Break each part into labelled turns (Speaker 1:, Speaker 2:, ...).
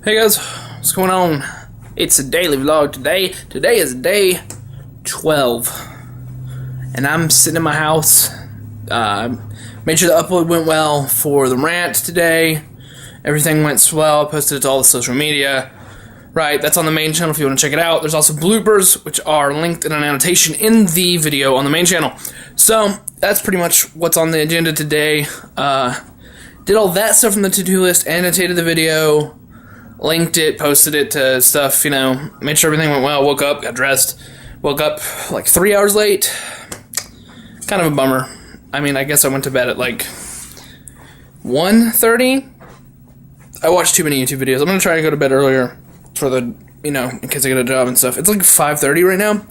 Speaker 1: Hey guys, what's going on? It's a daily vlog today. Today is day 12. And I'm sitting in my house. Made sure the upload went well for the rant today. Everything went swell. I posted it to all the social media. Right, that's on the main channel if you want to check it out. There's also bloopers, which are linked in an annotation in the video on the main channel. So, that's pretty much what's on the agenda today. Did all that stuff from the to-do list, annotated the video, linked it, posted it to stuff, you know, made sure everything went well, woke up, got dressed, woke up like 3 hours late. Kind of a bummer. I mean, I guess I went to bed at like 1:30. I watched too many YouTube videos. I'm gonna try to go to bed earlier for the, you know, in case I get a job and stuff. It's like 5:30 right now.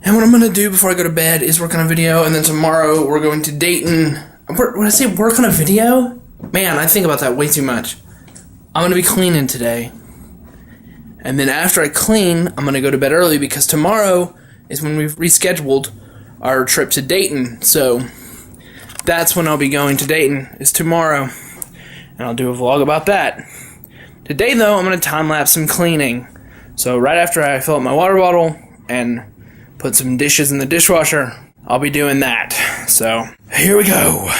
Speaker 1: And what I'm gonna do before I go to bed is work on a video, and then tomorrow we're going to Dayton. When I say work on a video? Man, I think about that way too much. I'm going to be cleaning today. And then after I clean, I'm going to go to bed early because tomorrow is when we've rescheduled our trip to Dayton. So that's when I'll be going to Dayton, is tomorrow. And I'll do a vlog about that. Today, though, I'm going to time-lapse some cleaning. So right after I fill up my water bottle and put some dishes in the dishwasher, I'll be doing that. So here we go.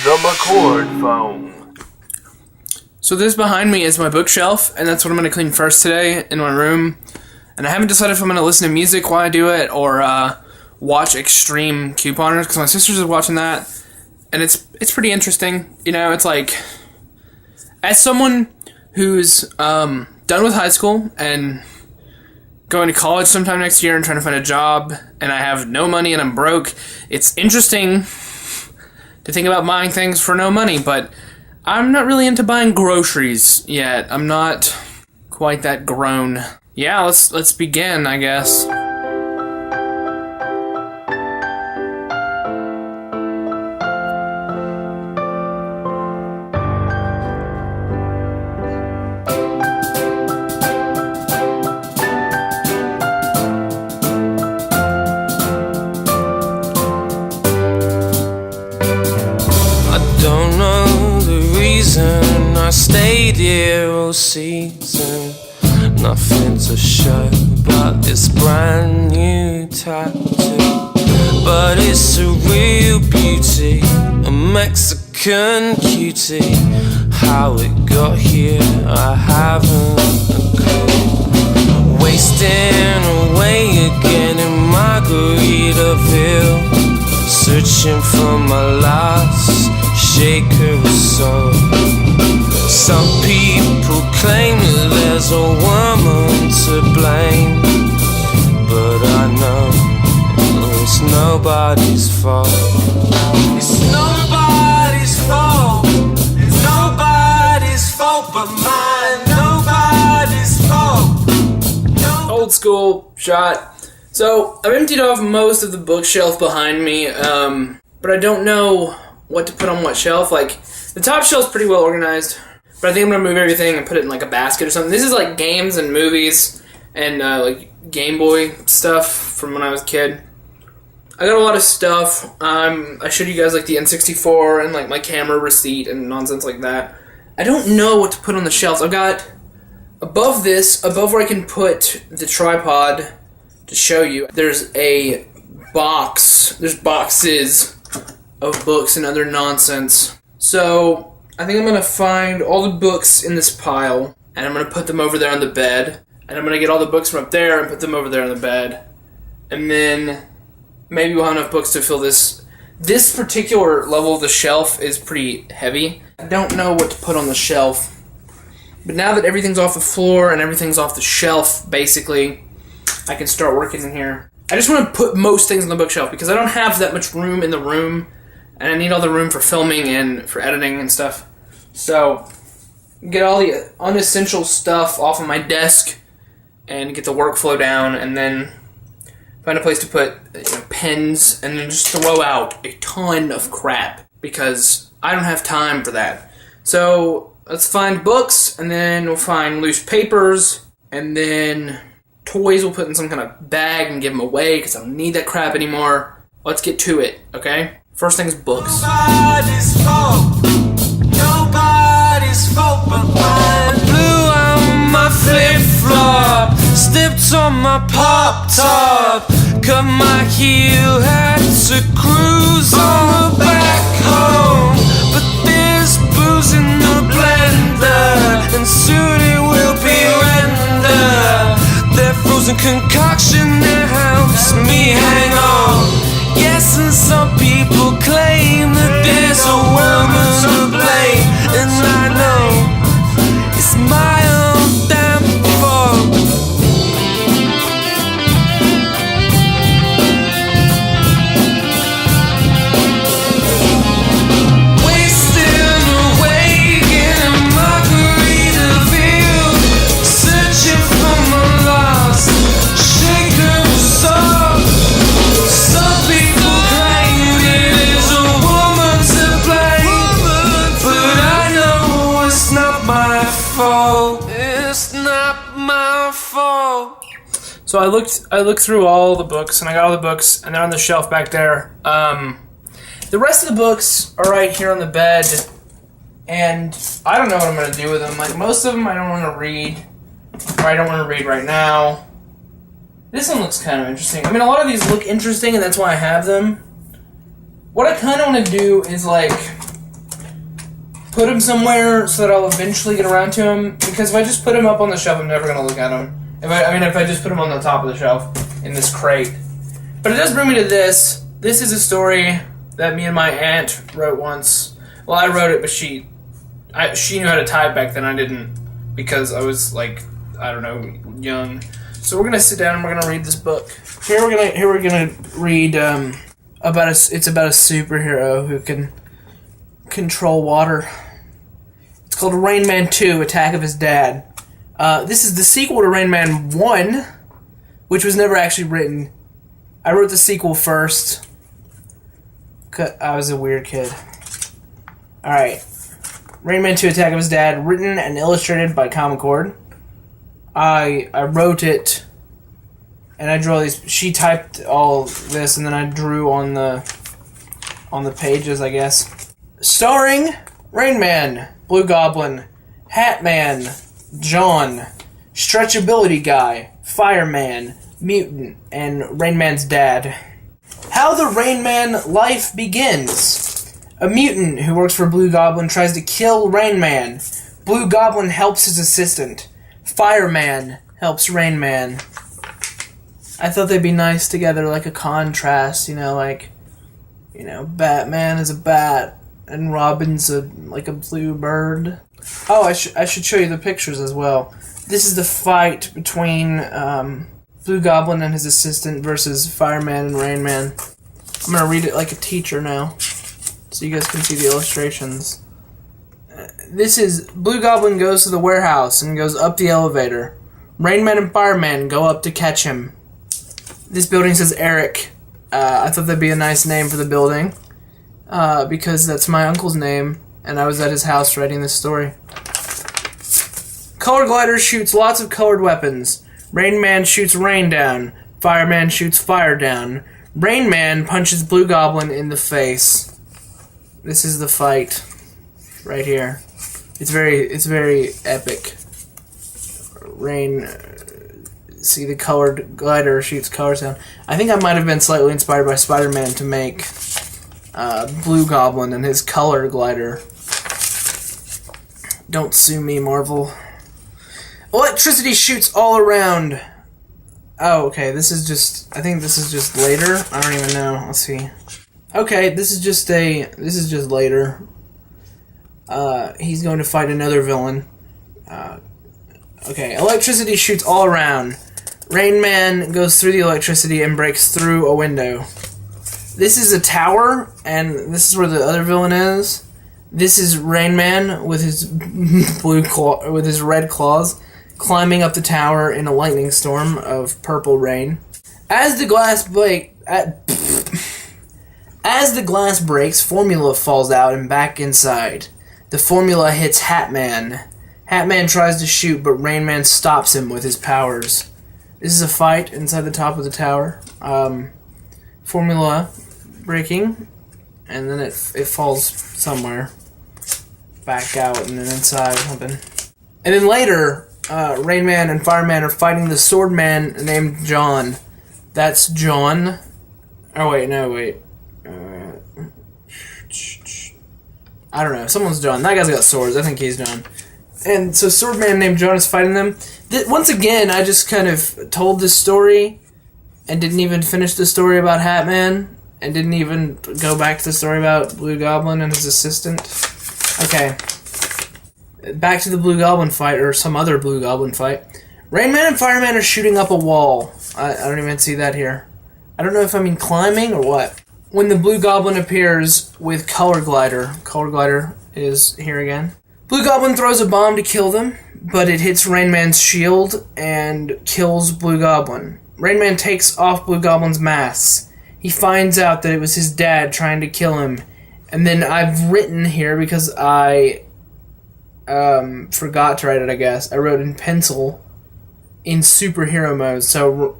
Speaker 1: TheMcCordPhone. So this behind me is my bookshelf, and that's what I'm going to clean first today in my room. And I haven't decided if I'm going to listen to music while I do it or watch Extreme Couponers, because my sister's is watching that, and it's pretty interesting. You know, it's like, as someone who's done with high school and going to college sometime next year and trying to find a job, and I have no money and I'm broke, it's interesting to think about buying things for no money, but I'm not really into buying groceries yet. I'm not quite that grown. Yeah, let's begin, I guess.
Speaker 2: Don't know the reason I stayed here all season. Nothing to show but this brand new tattoo. But it's a real beauty, a Mexican cutie. How it got here, I haven't a clue. Wasting away again in Margaritaville, searching for my last shaker of soul. Some people claim that there's a woman to blame, but I know it's nobody's fault. It's nobody's fault. It's nobody's fault but mine. Nobody's fault.
Speaker 1: Old school shot. So, I've emptied off most of the bookshelf behind me, but I don't know what to put on what shelf. Like, the top shelf's pretty well organized, but I think I'm gonna move everything and put it in like a basket or something. This is like games and movies and like Game Boy stuff from when I was a kid. I got a lot of stuff. I showed you guys like the N64 and like my camera receipt and nonsense like that. I don't know what to put on the shelves. I've got above where I can put the tripod to show you, there's a box. There's boxes of books and other nonsense. So I think I'm gonna find all the books in this pile, and I'm gonna put them over there on the bed, and I'm gonna get all the books from up there and put them over there on the bed, and then maybe we'll have enough books to fill this. This particular level of the shelf is pretty heavy. I don't know what to put on the shelf, but now that everything's off the floor and everything's off the shelf, basically, I can start working in here. I just want to put most things on the bookshelf because I don't have that much room in the room, and I need all the room for filming and for editing and stuff. So, get all the unessential stuff off of my desk and get the workflow down, and then find a place to put, you know, pens, and then just throw out a ton of crap because I don't have time for that. So, let's find books, and then we'll find loose papers, and then toys we'll put in some kind of bag and give them away because I don't need that crap anymore. Let's get to it, okay? First thing is books.
Speaker 2: Nobody's fault but mine. Blew on my flip-flop, stepped on my pop-top, cut my heel, had to cruise on the back home. But there's booze in the blender, and soon it will be rendered. That frozen concoction that helps me hang on. Yes, and some people claim that there's a woman to blame, and I know it's my own damn fault. Wasting away in Margaritaville, searching for my lost shaker of soul. Some people claim it is a woman to blame, but I know it's not my fault. It's not my fault.
Speaker 1: So I looked through all the books, and I got all the books, and they're on the shelf back there. The rest of the books are right here on the bed, and I don't know what I'm going to do with them. Like, most of them I don't want to read, or I don't want to read right now. This one looks kind of interesting. I mean, a lot of these look interesting, and that's why I have them. What I kind of want to do is, like, put them somewhere so that I'll eventually get around to them, because if I just put them up on the shelf, I'm never going to look at them. If I just put them on the top of the shelf in this crate. But it does bring me to this. This is a story that me and my aunt wrote once. Well, I wrote it, but she knew how to type back then. I didn't, because I was, like, I don't know, young. So we're gonna sit down and we're gonna read this book. Here we're gonna read about a superhero who can control water. It's called Rain Man 2: Attack of His Dad. This is the sequel to Rain Man 1, which was never actually written. I wrote the sequel first. I was a weird kid. Alright. Rain Man 2: Attack of His Dad, written and illustrated by TheMcCord. I wrote it, and I drew all these. She typed all this, and then I drew on the pages, I guess. Starring Rain Man, Blue Goblin, Hat Man, John, Stretchability Guy, Fireman, Mutant, and Rain Man's dad. How the Rain Man life begins. A mutant who works for Blue Goblin tries to kill Rain Man. Blue Goblin helps his assistant. Fireman helps Rain Man. I thought they'd be nice together, like a contrast, Batman is a bat and Robin's like a blue bird. Oh, I should show you the pictures as well. This is the fight between Blue Goblin and his assistant versus Fireman and Rain Man. I'm gonna read it like a teacher now, so you guys can see the illustrations. This is Blue Goblin goes to the warehouse and goes up the elevator. Rain Man and Fireman go up to catch him. This building says Eric. I thought that'd be a nice name for the building, because that's my uncle's name, and I was at his house writing this story. Color Glider shoots lots of colored weapons. Rain Man shoots rain down. Fireman shoots fire down. Rain Man punches Blue Goblin in the face. This is the fight right here. It's very epic. See, the colored glider shoots colors down. I think I might have been slightly inspired by Spider-Man to make Blue Goblin and his color glider. Don't sue me, Marvel. Electricity shoots all around. Oh, okay, I think this is just later. I don't even know. Let's see. Okay, this is just later. He's going to fight another villain. Okay, electricity shoots all around. Rain Man goes through the electricity and breaks through a window. This is a tower, and this is where the other villain is. This is Rain Man with his with his red claws, climbing up the tower in a lightning storm of purple rain. As the glass breaks, Formula falls out and back inside. The Formula hits Hat Man. Hat Man tries to shoot, but Rain Man stops him with his powers. This is a fight inside the top of the tower. Formula breaking, and then it falls somewhere. Back out and then inside or something. And then later, Rain Man and Fireman are fighting the sword man named John. That's John. Oh, wait, no, wait. I don't know. Someone's John. That guy's got swords. I think he's John. And so sword man named John is fighting them. Once again, I just kind of told this story and didn't even finish the story about Hat Man and didn't even go back to the story about Blue Goblin and his assistant. Okay. Back to the Blue Goblin fight, or some other Blue Goblin fight. Rain Man and Fireman are shooting up a wall. I don't even see that here. I don't know if I mean climbing or what. When the Blue Goblin appears with Color Glider. Color Glider is here again. Blue Goblin throws a bomb to kill them, but it hits Rain Man's shield and kills Blue Goblin. Rain Man takes off Blue Goblin's mask. He finds out that it was his dad trying to kill him. And then I've written here, because I forgot to write it, I guess. I wrote in pencil in superhero mode. So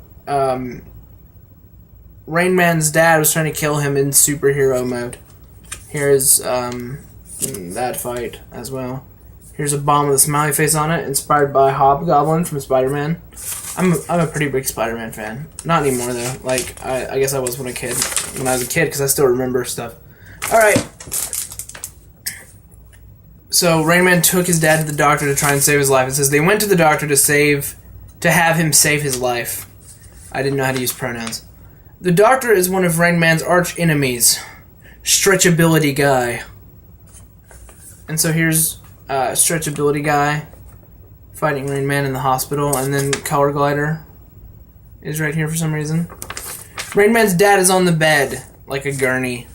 Speaker 1: Rain Man's dad was trying to kill him in superhero mode. Here's that fight as well. Here's a bomb with a smiley face on it, inspired by Hobgoblin from Spider-Man. I'm a pretty big Spider-Man fan. Not anymore though. Like I guess I was when I was a kid, because I still remember stuff. All right. So Rain Man took his dad to the doctor to try and save his life. It says they went to the doctor to have him save his life. I didn't know how to use pronouns. The doctor is one of Rain Man's arch enemies, Stretchability Guy. And so here's Stretchability Guy fighting Rain Man in the hospital, and then Color Glider is right here for some reason. Rain Man's dad is on the bed, like a gurney.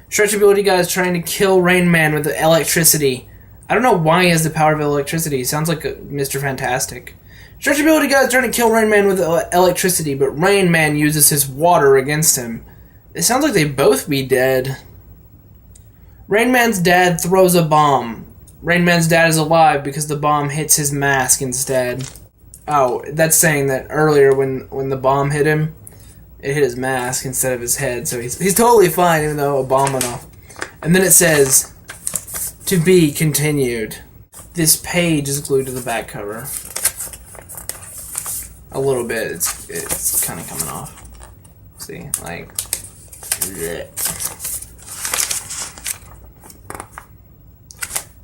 Speaker 1: Stretchability Guy is trying to kill Rain Man with electricity. I don't know why he has the power of electricity. He sounds like a Mr. Fantastic. Stretchability Guy is trying to kill Rain Man with electricity, but Rain Man uses his water against him. It sounds like they both be dead. Rain Man's dad throws a bomb. Rain Man's dad is alive because the bomb hits his mask instead. Oh, that's saying that earlier when the bomb hit him, it hit his mask instead of his head, so he's totally fine even though a bomb went off. And then it says, to be continued. This page is glued to the back cover. A little bit, it's kind of coming off. See, like, bleh.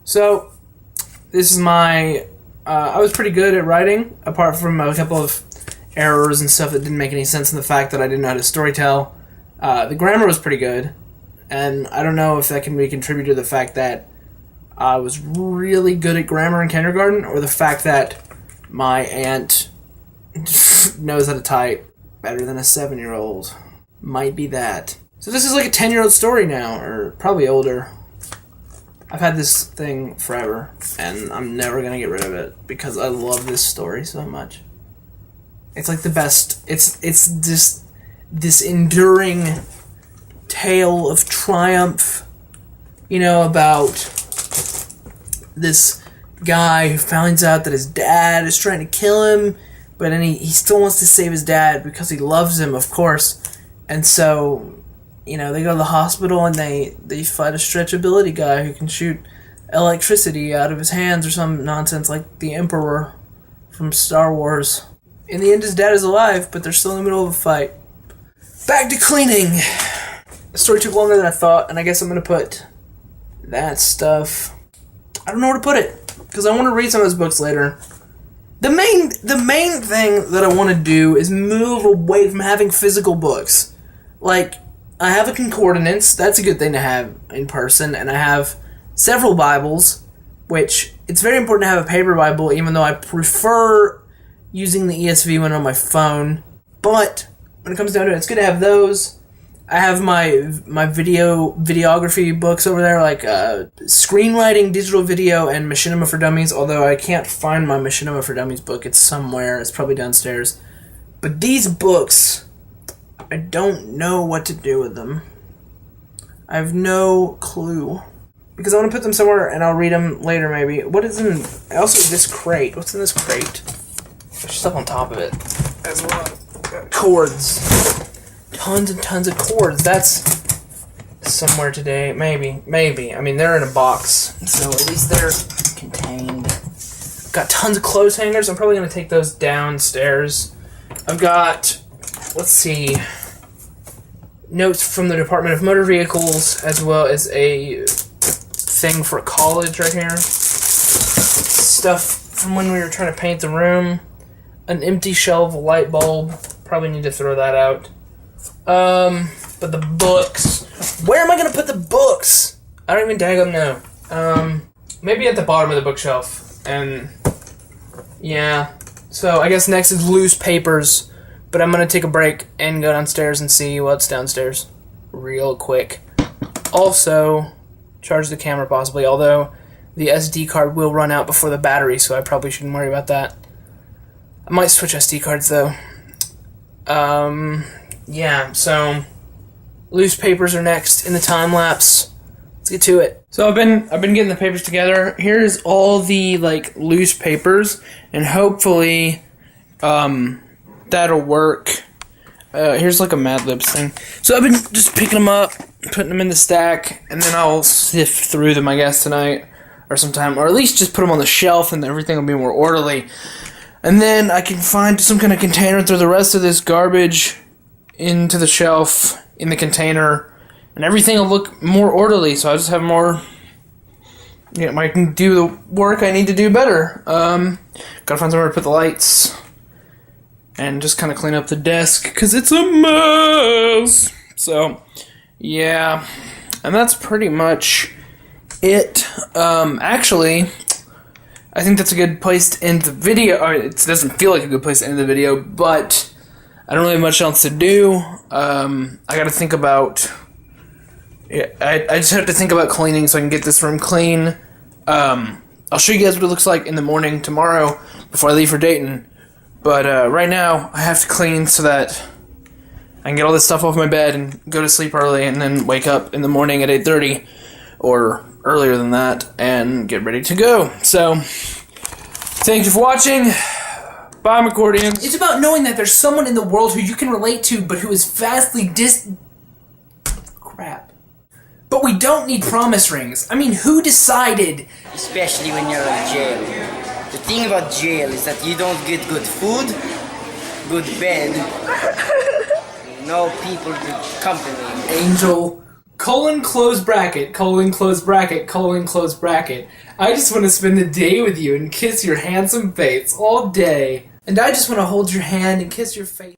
Speaker 1: So, this is my, I was pretty good at writing, apart from a couple of errors and stuff that didn't make any sense, and the fact that I didn't know how to storytell. The grammar was pretty good, and I don't know if that can be contributed to the fact that I was really good at grammar in kindergarten, or the fact that my aunt knows how to type better than a 7-year-old. Might be that. So this is like a 10-year-old story now, or probably older. I've had this thing forever, and I'm never gonna get rid of it, because I love this story so much. It's like the best. It's just this enduring tale of triumph, you know, about this guy who finds out that his dad is trying to kill him, but then he still wants to save his dad because he loves him, of course. And so, you know, they go to the hospital and they fight a stretchability guy who can shoot electricity out of his hands or some nonsense like the Emperor from Star Wars. In the end, his dad is alive, but they're still in the middle of a fight. Back to cleaning. The story took longer than I thought, and I guess I'm going to put that stuff. I don't know where to put it, because I want to read some of those books later. The main thing that I want to do is move away from having physical books. Like, I have a concordance, that's a good thing to have in person, and I have several Bibles, which it's very important to have a paper Bible, even though I prefer using the ESV one on my phone. But when it comes down to it, it's good to have those. I have my videography books over there, like screenwriting, digital video, and Machinima for Dummies, although I can't find my Machinima for Dummies book. It's somewhere. It's probably downstairs. But these books, I don't know what to do with them. I have no clue. Because I want to put them somewhere, and I'll read them later, maybe. What is in... Also, this crate. What's in this crate? There's stuff on top of it as well. Cords. Tons and tons of cords. That's somewhere today. Maybe. I mean, they're in a box, so at least they're contained. Got tons of clothes hangers. I'm probably going to take those downstairs. I've got, let's see, notes from the Department of Motor Vehicles, as well as a thing for college right here. Stuff from when we were trying to paint the room. An empty shelf light bulb. Probably need to throw that out. But the books. Where am I going to put the books? I don't even daggum know. Maybe at the bottom of the bookshelf. And yeah, so I guess next is loose papers, but I'm gonna take a break and go downstairs and see what's downstairs real quick. Also, charge the camera possibly, although the SD card will run out before the battery, so I probably shouldn't worry about that. I might switch SD cards though. Yeah, so loose papers are next in the time lapse. Let's get to it. So I've been getting the papers together. Here's all the like loose papers, and hopefully that'll work. Here's like a Mad Libs thing. So I've been just picking them up, putting them in the stack, and then I'll sift through them, I guess, tonight or sometime, or at least just put them on the shelf, and everything will be more orderly. And then I can find some kind of container and throw the rest of this garbage into the shelf in the container. And everything will look more orderly, so I just have more. Yeah, I can do the work I need to do better. Gotta find somewhere to put the lights, and just kind of clean up the desk because it's a mess. So, yeah, and that's pretty much it. Actually, I think that's a good place to end the video. It doesn't feel like a good place to end the video, but I don't really have much else to do. I gotta think about. Yeah, I just have to think about cleaning so I can get this room clean. I'll show you guys what it looks like in the morning tomorrow before I leave for Dayton. But right now, I have to clean so that I can get all this stuff off my bed and go to sleep early and then wake up in the morning at 8:30 or earlier than that and get ready to go. So, thank you for watching. Bye, McCordians. It's about knowing that there's someone in the world who you can relate to but who is vastly crap. But we don't need promise rings. I mean, who decided?
Speaker 3: Especially when you're in jail. The thing about jail is that you don't get good food, good bed, no people, good company.
Speaker 1: Angel, close bracket, close bracket, close bracket. I just want to spend the day with you and kiss your handsome face all day. And I just want to hold your hand and kiss your face.